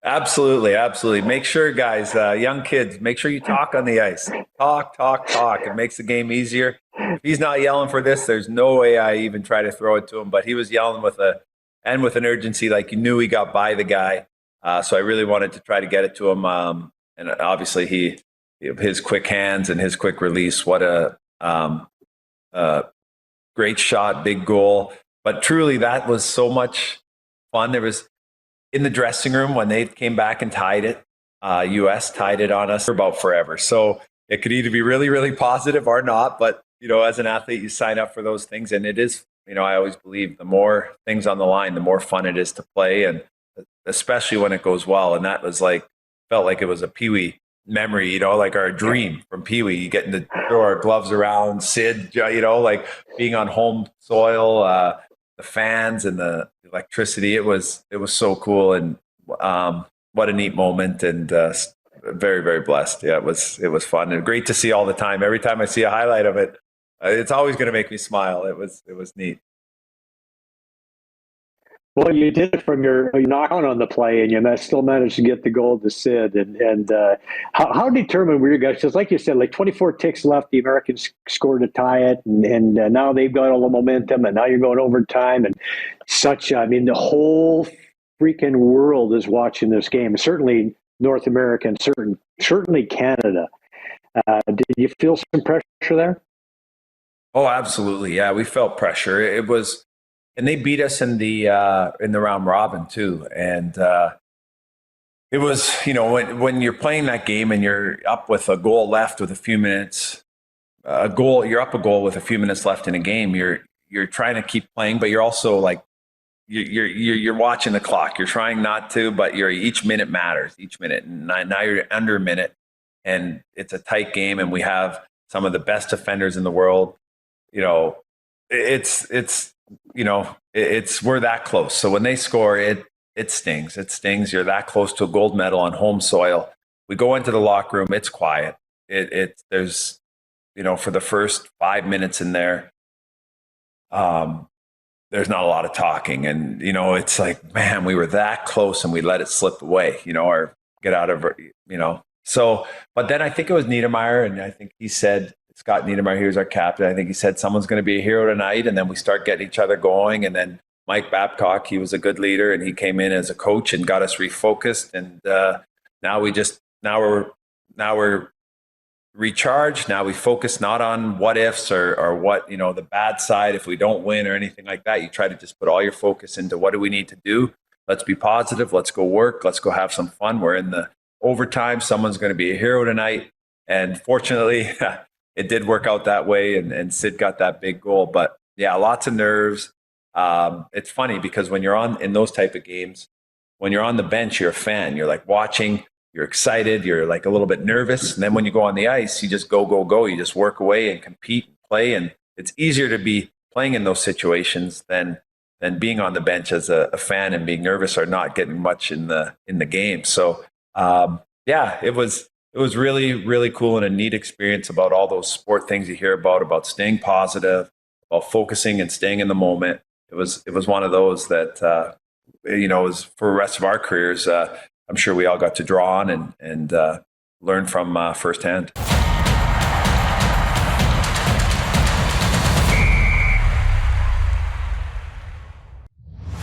Absolutely. Absolutely. Make sure, guys, young kids, make sure you talk on the ice. Talk. It makes the game easier. If he's not yelling for this, there's no way I even try to throw it to him, but he was yelling with an urgency, like you knew he got by the guy. So I really wanted to try to get it to him. And obviously his quick hands and his quick release, what a great shot, big goal. But truly that was so much fun. There was in the dressing room when they came back and tied it, US tied it on us for about forever. So it could either be really, really positive or not. But, as an athlete, you sign up for those things. And it is, I always believe the more things on the line, the more fun it is to play. And especially when it goes well. And that was felt like it was a Pee-wee memory, like our dream from Pee-wee. You getting to throw our gloves around, Sid, like being on home soil, the fans and the electricity. It was so cool. And what a neat moment. And very, very blessed. Yeah, it was fun and great to see all the time. Every time I see a highlight of it, it's always going to make me smile. It was neat. Well, you did it from your knock on the play, and you still managed to get the goal to Sid. And how determined were you guys? Because, like you said, like 24 ticks left, the Americans scored to tie it, and now they've got all the momentum, and now you're going overtime, and such. I mean, the whole freaking world is watching this game. Certainly North America, and certainly Canada. Did you feel some pressure there? Oh, absolutely. Yeah, we felt pressure. It was. And they beat us in the round robin too, and it was, when you're playing that game and you're up with a goal left with a few minutes, you're up a goal with a few minutes left in a game. You're trying to keep playing, but you're also like you're watching the clock. You're trying not to, but each minute matters. Each minute, and now you're under a minute, and it's a tight game, and we have some of the best defenders in the world. We're that close. So when they score, it stings. It stings. You're that close to a gold medal on home soil. We go into the locker room. It's quiet. There's, for the first 5 minutes in there, there's not a lot of talking. And, it's like, man, we were that close and we let it slip away, or get out of, So, but then I think it was Niedermeyer, and I think he said, Scott Niedermeyer, he was our captain. I think he said someone's going to be a hero tonight, and then we start getting each other going. And then Mike Babcock, he was a good leader, and he came in as a coach and got us refocused. And now we're recharged. Now we focus not on what ifs or what the bad side if we don't win or anything like that. You try to just put all your focus into what do we need to do. Let's be positive. Let's go work. Let's go have some fun. We're in the overtime. Someone's going to be a hero tonight, and fortunately. It did work out that way, and Sid got that big goal. But yeah, lots of nerves. It's funny because when you're in those type of games, when you're on the bench, you're a fan. You're like watching, you're excited, you're like a little bit nervous. And then when you go on the ice, you just go. You just work away and compete and play. And it's easier to be playing in those situations than being on the bench as a fan and being nervous or not getting much in the game. So it was really, really cool and a neat experience about all those sport things you hear about staying positive, about focusing and staying in the moment. It was one of those that, was for the rest of our careers, I'm sure we all got to draw on and learn from firsthand.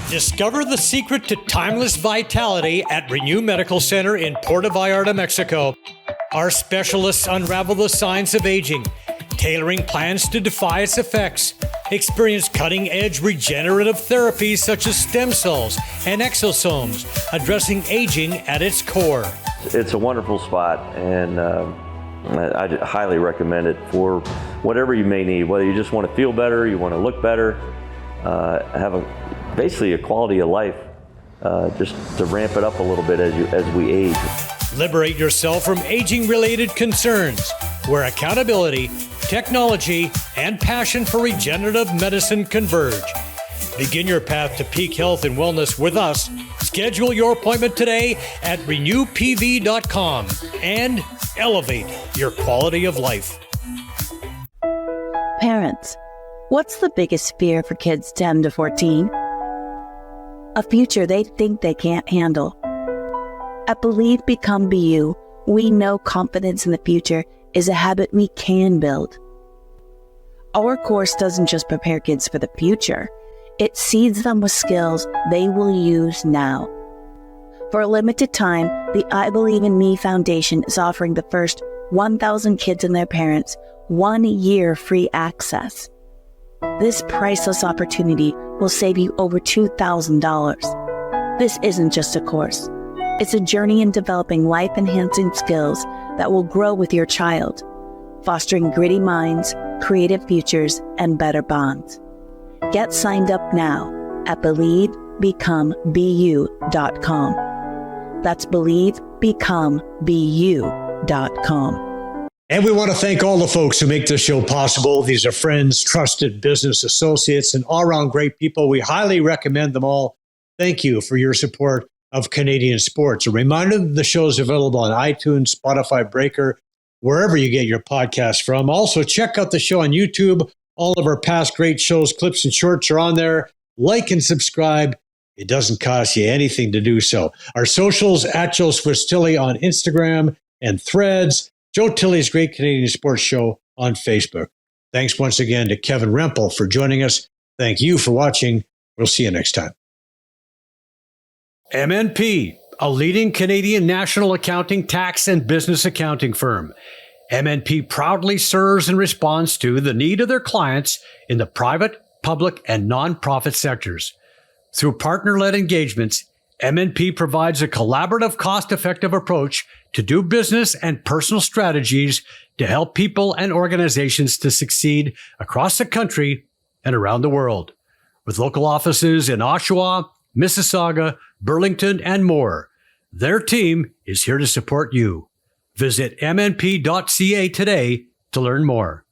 Discover the secret to timeless vitality at Renew Medical Center in Puerto Vallarta, Mexico. Our specialists unravel the science of aging, tailoring plans to defy its effects. Experience cutting-edge regenerative therapies such as stem cells and exosomes, addressing aging at its core. It's a wonderful spot, and I highly recommend it for whatever you may need, whether you just want to feel better, you want to look better, have basically a quality of life, just to ramp it up a little bit as we age. Liberate yourself from aging-related concerns, where accountability, technology, and passion for regenerative medicine converge. Begin your path to peak health and wellness with us. Schedule your appointment today at renewpv.com and elevate your quality of life. Parents, what's the biggest fear for kids 10 to 14? A future they think they can't handle. At Believe, Become, Be You, we know confidence in the future is a habit we can build. Our course doesn't just prepare kids for the future, it seeds them with skills they will use now. For a limited time, the I Believe in Me Foundation is offering the first 1,000 kids and their parents 1 year free access. This priceless opportunity will save you over $2,000. This isn't just a course. It's a journey in developing life-enhancing skills that will grow with your child, fostering gritty minds, creative futures, and better bonds. Get signed up now at BelieveBecomeBeYou.com. That's BelieveBecomeBeYou.com. And we want to thank all the folks who make this show possible. These are friends, trusted business associates, and all-around great people. We highly recommend them all. Thank you for your support of Canadian sports. A reminder that the show is available on iTunes, Spotify, Breaker, wherever you get your podcasts from. Also, check out the show on YouTube. All of our past great shows, clips, and shorts are on there. Like and subscribe. It doesn't cost you anything to do so. Our socials, at Joe Swiss Tilley on Instagram and Threads, Joe Tilley's Great Canadian Sports Show on Facebook. Thanks once again to Kevin Rempel for joining us. Thank you for watching. We'll see you next time. MNP, a leading Canadian national accounting, tax, and business accounting firm. MNP proudly serves and responds to the need of their clients in the private, public, and nonprofit sectors. Through partner-led engagements, MNP provides a collaborative, cost-effective approach to do business and personal strategies to help people and organizations to succeed across the country and around the world. With local offices in Oshawa, Mississauga, Burlington, and more, their team is here to support you. Visit mnp.ca today to learn more.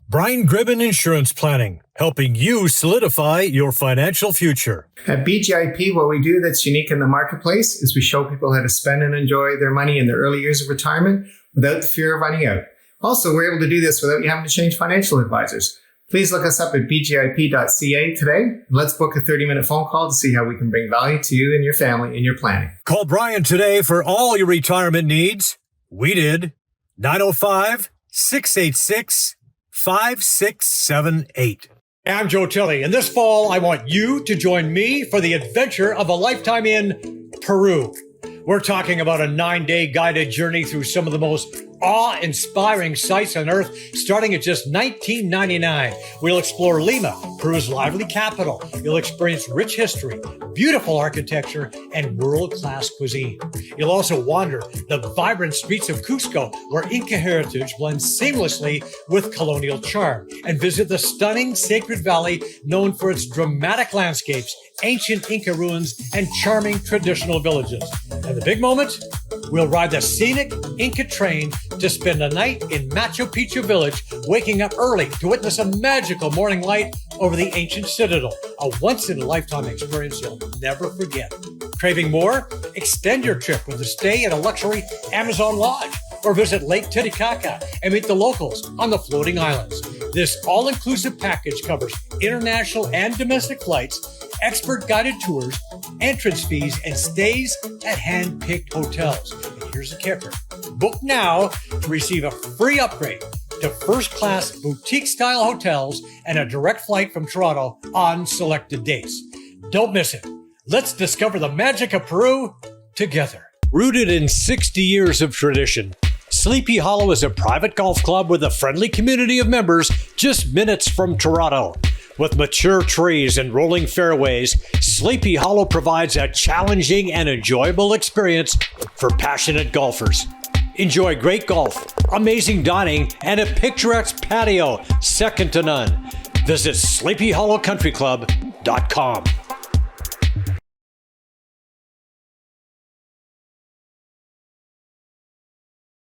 Brian Gribben Insurance Planning, helping you solidify your financial future. At BGIP, what we do that's unique in the marketplace is we show people how to spend and enjoy their money in their early years of retirement without the fear of running out. Also, we're able to do this without you having to change financial advisors. Please look us up at bgip.ca today. Let's book a 30-minute phone call to see how we can bring value to you and your family in your planning. Call Brian today for all your retirement needs. We did. 905-686-5678. I'm Joe Tilley, and this fall I want you to join me for the adventure of a lifetime in Peru. We're talking about a 9-day guided journey through some of the most awe-inspiring sights on Earth, starting at just $19.99. We'll explore Lima, Peru's lively capital. You'll experience rich history, beautiful architecture, and world-class cuisine. You'll also wander the vibrant streets of Cusco, where Inca heritage blends seamlessly with colonial charm, and visit the stunning Sacred Valley, known for its dramatic landscapes, ancient Inca ruins, and charming traditional villages. And the big moment? We'll ride the scenic Inca train to spend a night in Machu Picchu village, waking up early to witness a magical morning light over the ancient citadel, a once-in-a-lifetime experience you'll never forget. Craving more? Extend your trip with a stay at a luxury Amazon lodge, or visit Lake Titicaca and meet the locals on the floating islands. This all-inclusive package covers international and domestic flights, expert guided tours, entrance fees, and stays at hand-picked hotels. And here's the kicker. Book now to receive a free upgrade to first-class boutique-style hotels and a direct flight from Toronto on selected dates. Don't miss it. Let's discover the magic of Peru together. Rooted in 60 years of tradition, Sleepy Hollow is a private golf club with a friendly community of members just minutes from Toronto. With mature trees and rolling fairways, Sleepy Hollow provides a challenging and enjoyable experience for passionate golfers. Enjoy great golf, amazing dining, and a picturesque patio second to none. Visit sleepyhollowcountryclub.com.